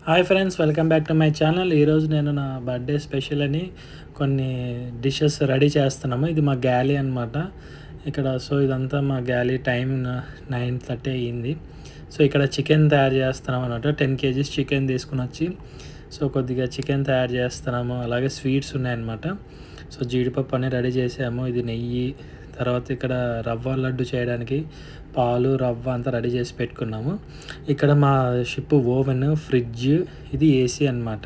Hi friends, welcome back to my channel. ఈరోజు నేను నా బర్త్డే స్పెషల్ అని కొన్ని డిషెస్ రెడీ చేస్తున్నాము. ఇది మా గ్యాలీ అనమాట ఇక్కడ. సో ఇదంతా మా గ్యాలీ. టైం 9:30 అయ్యింది. సో ఇక్కడ చికెన్ తయారు చేస్తున్నాం అనమాట. 10 kgs చికెన్ తీసుకుని వచ్చి సో కొద్దిగా చికెన్ తయారు చేస్తున్నాము. అలాగే స్వీట్స్ ఉన్నాయన్నమాట. సో జీడిపప్పు అన్నీ రెడీ చేసాము. ఇది నెయ్యి, తర్వాత ఇక్కడ రవ్వ లడ్డు చేయడానికి పాలు రవ్వ అంతా రెడీ చేసి పెట్టుకున్నాము. ఇక్కడ మా షిప్ ఓవెన్, ఫ్రిడ్జ్, ఇది ఏసీ అనమాట.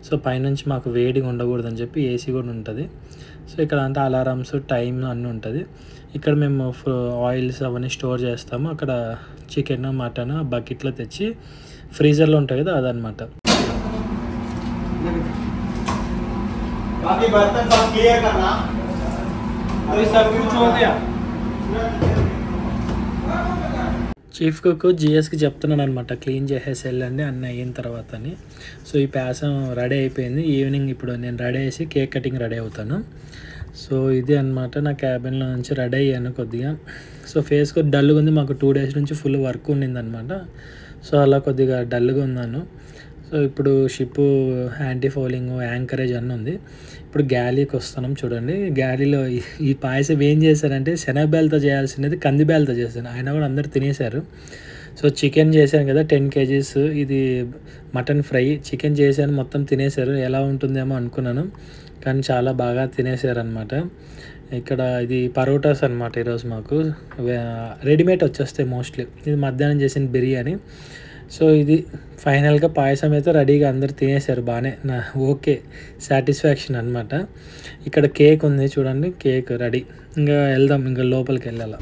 సో పైనుంచి మాకు వేడిగా ఉండకూడదని చెప్పి ఏసీ కూడా ఉంటుంది. సో ఇక్కడ అంతా అలారమ్స్, టైం అన్నీ ఉంటుంది. ఇక్కడ మేము ఆయిల్స్ అవన్నీ స్టోర్ చేస్తాము. అక్కడ చికెన్, మటన్ బకెట్లో తెచ్చి ఫ్రీజర్లో ఉంటాయి కదా, అదనమాట. చీఫ్ కుక్ జిఎస్కి చెప్తున్నాను అనమాట, క్లీన్ చేసేసి వెళ్ళండి అన్నీ అయిన తర్వాత అని. సో ఈ ప్యాసం రెడీ అయిపోయింది. ఈవినింగ్ ఇప్పుడు నేను రెడీ చేసి కేక్ కటింగ్ రెడీ అవుతాను. సో ఇది అనమాట నా క్యాబిన్లో నుంచి రెడీ అయ్యాను కొద్దిగా. సో ఫేస్ కొద్దిగా డల్గా ఉంది. మాకు 2 days నుంచి ఫుల్ వర్క్ ఉండిందనమాట. సో అలా కొద్దిగా డల్గా ఉన్నాను. సో ఇప్పుడు షిప్ యాంటీ ఫౌలింగ్, యాంకరేజ్ అన్నీ ఉంది. ఇప్పుడు గ్యాలీకి వస్తున్నాం. చూడండి, గ్యాలీలో ఈ పాయసం ఏం చేశారంటే శనగబేలతో చేయాల్సినది కందిబేలతో చేశాను. ఆయన కూడా అందరు తినేశారు. సో చికెన్ చేశాను కదా 10 kgs, ఇది మటన్ ఫ్రై. చికెన్ చేశాను, మొత్తం తినేశారు. ఎలా ఉంటుందేమో అనుకున్నాను, కానీ చాలా బాగా తినేశారనమాట. ఇక్కడ ఇది పరోటాస్ అనమాట. ఈరోజు మాకు రెడీమేడ్ వచ్చేస్తాయి మోస్ట్లీ. ఇది మధ్యాహ్నం చేసిన బిర్యానీ. సో ఇది ఫైనల్గా పాయసం అయితే రెడీగా అందరు తినేశారు. బాగానే ఓకే, సాటిస్ఫాక్షన్ అనమాట. ఇక్కడ కేక్ ఉంది చూడండి, కేక్ రెడీ. ఇంకా వెళ్దాం, ఇంకా లోపలికి వెళ్ళాల.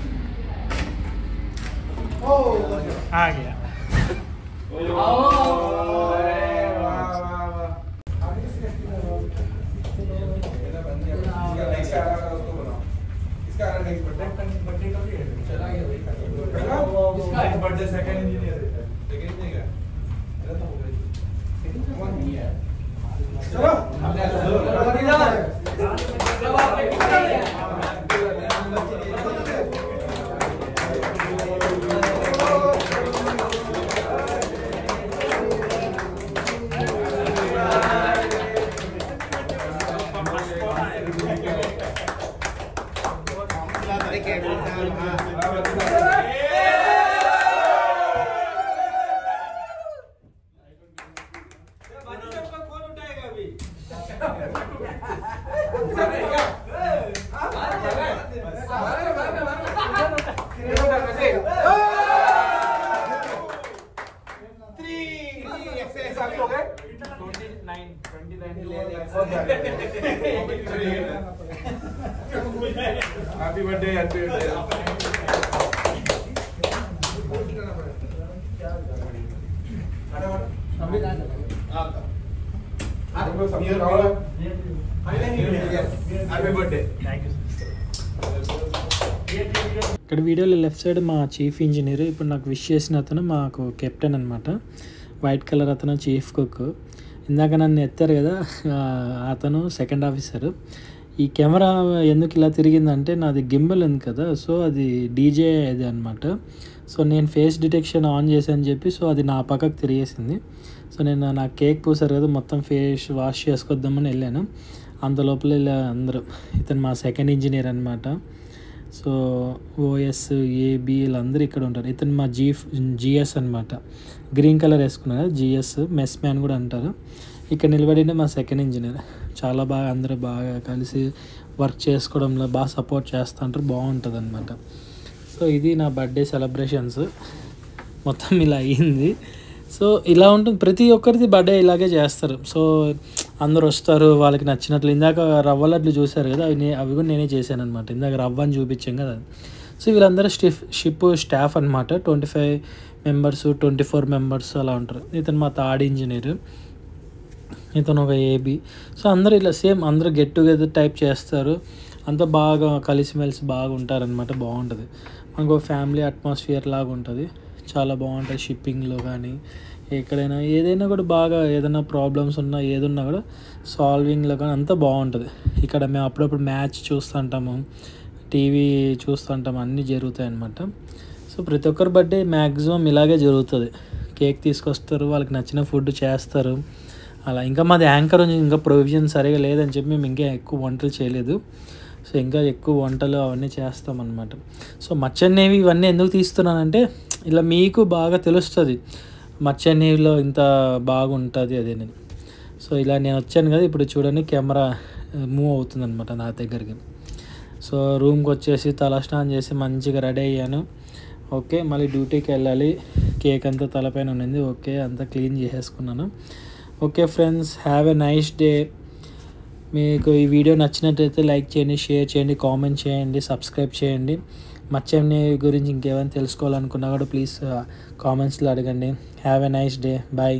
Happy birthday. ఇక్కడ వీడియోలో లెఫ్ట్ సైడ్ మా చీఫ్ ఇంజనీర్. ఇప్పుడు నాకు విష్ చేసిన అతను మాకు కెప్టెన్ అనమాట. వైట్ కలర్ అతను చీఫ్ కుక్. ఇందాక నన్ను ఎత్తారు కదా, అతను సెకండ్ ఆఫీసర్. ఈ కెమెరా ఎందుకు ఇలా తిరిగిందంటే నాది గింబల్ ఉంది కదా, సో అది డీజే అది అనమాట. సో నేను ఫేస్ డిటెక్షన్ ఆన్ చేశాను చెప్పి సో అది నా పక్కకు తిరిగేసింది. సో నేను నా కేక్ పూసారు కదా, మొత్తం ఫేస్ వాష్ చేసుకొద్దామని వెళ్ళాను. అంత లోపల ఇలా అందరూ. ఇతను మా సెకండ్ ఇంజనీర్ అనమాట. సో ఓఎస్, ఏబి వీళ్ళందరూ ఇక్కడ ఉంటారు. ఇతను మా జిఎస్ అనమాట. గ్రీన్ కలర్ వేసుకున్నారు, జిఎస్ మెస్ మ్యాన్ కూడా అంటారు. ఇక్కడ నిలబడిన మా సెకండ్ ఇంజనీర్. చాలా బాగా అందరూ బాగా కలిసి వర్క్ చేసుకోవడంలో బాగా సపోర్ట్ చేస్తూ ఉంటారు. బాగుంటుంది అనమాట. సో ఇది నా బర్త్డే సెలబ్రేషన్స్ మొత్తం ఇలా అయ్యింది. సో ఇలా ఉంటుంది, ప్రతి ఒక్కరిది బర్త్డే ఇలాగే చేస్తారు. సో అందరు వస్తారు వాళ్ళకి నచ్చినట్లు. ఇందాక రవ్వ లడ్లు చూశారు కదా, అవి కూడా నేనే చేశాను అనమాట. ఇందాక రవ్వని చూపించాం కదా. సో వీళ్ళందరూ షిప్ స్టాఫ్ అనమాట. 25 members, 24 members అలా ఉంటారు. ఇతను మా థర్డ్ ఇంజనీర్, ఇతను ఒక ఏబి. సో అందరూ ఇలా సేమ్, అందరూ గెట్ టుగెదర్ టైప్ చేస్తారు. అంతా బాగా కలిసిమెలిసి బాగా ఉంటారనమాట. బాగుంటుంది. మనకు ఫ్యామిలీ అట్మాస్ఫియర్ లాగా ఉంటుంది. చాలా బాగుంటుంది. షిప్పింగ్లో కానీ ఎక్కడైనా ఏదైనా కూడా బాగా, ఏదైనా ప్రాబ్లమ్స్ ఉన్నా ఏదున్నా కూడా సాల్వింగ్లో కానీ అంతా బాగుంటుంది. ఇక్కడ మేము అప్పుడప్పుడు మ్యాచ్ చూస్తుంటాము, టీవీ చూస్తుంటాము, అన్నీ జరుగుతాయి అన్నమాట. సో ప్రతి ఒక్కరి బర్త్డే మ్యాక్సిమం ఇలాగే జరుగుతుంది. కేక్ తీసుకొస్తారు, వాళ్ళకి నచ్చిన ఫుడ్ చేస్తారు అలా. ఇంకా మాది యాంకర్ ఇంకా ప్రొవిజన్ సరిగా లేదని చెప్పి మేము ఇంకా ఎక్కువ వంటలు చేయలేదు. సో ఇంకా ఎక్కువ వంటలు అవన్నీ చేస్తామన్నమాట. సో మర్చెంట్ నేవీ ఇవన్నీ ఎందుకు తీస్తున్నానంటే ఇలా మీకు బాగా తెలుస్తుంది మర్చెంట్ నేవీలో ఇంత బాగుంటుంది అదేని. సో ఇలా నేను వచ్చాను కదా, ఇప్పుడు చూడండి కెమెరా మూవ్ అవుతుంది అనమాట నా దగ్గరికి. సో రూమ్కి వచ్చేసి తలస్నానం చేసి మంచిగా రెడీ అయ్యాను. ఓకే, మళ్ళీ డ్యూటీకి వెళ్ళాలి. కేక్ అంతా తలపైన ఉండింది. ఓకే, అంతా క్లీన్ చేసేసుకున్నాను. Okay friends, have a nice day. మీకు ఈ వీడియో నచ్చినట్లయితే లైక్ చేయండి, షేర్ చేయండి, కామెంట్ చేయండి, సబ్స్క్రైబ్ చేయండి. మర్చెంట్ నేవీ గురించి ఇంకేమైనా తెలుసుకోవాలనుకున్నా కూడా ప్లీజ్ కామెంట్స్లో అడగండి. Have a nice day. Bye.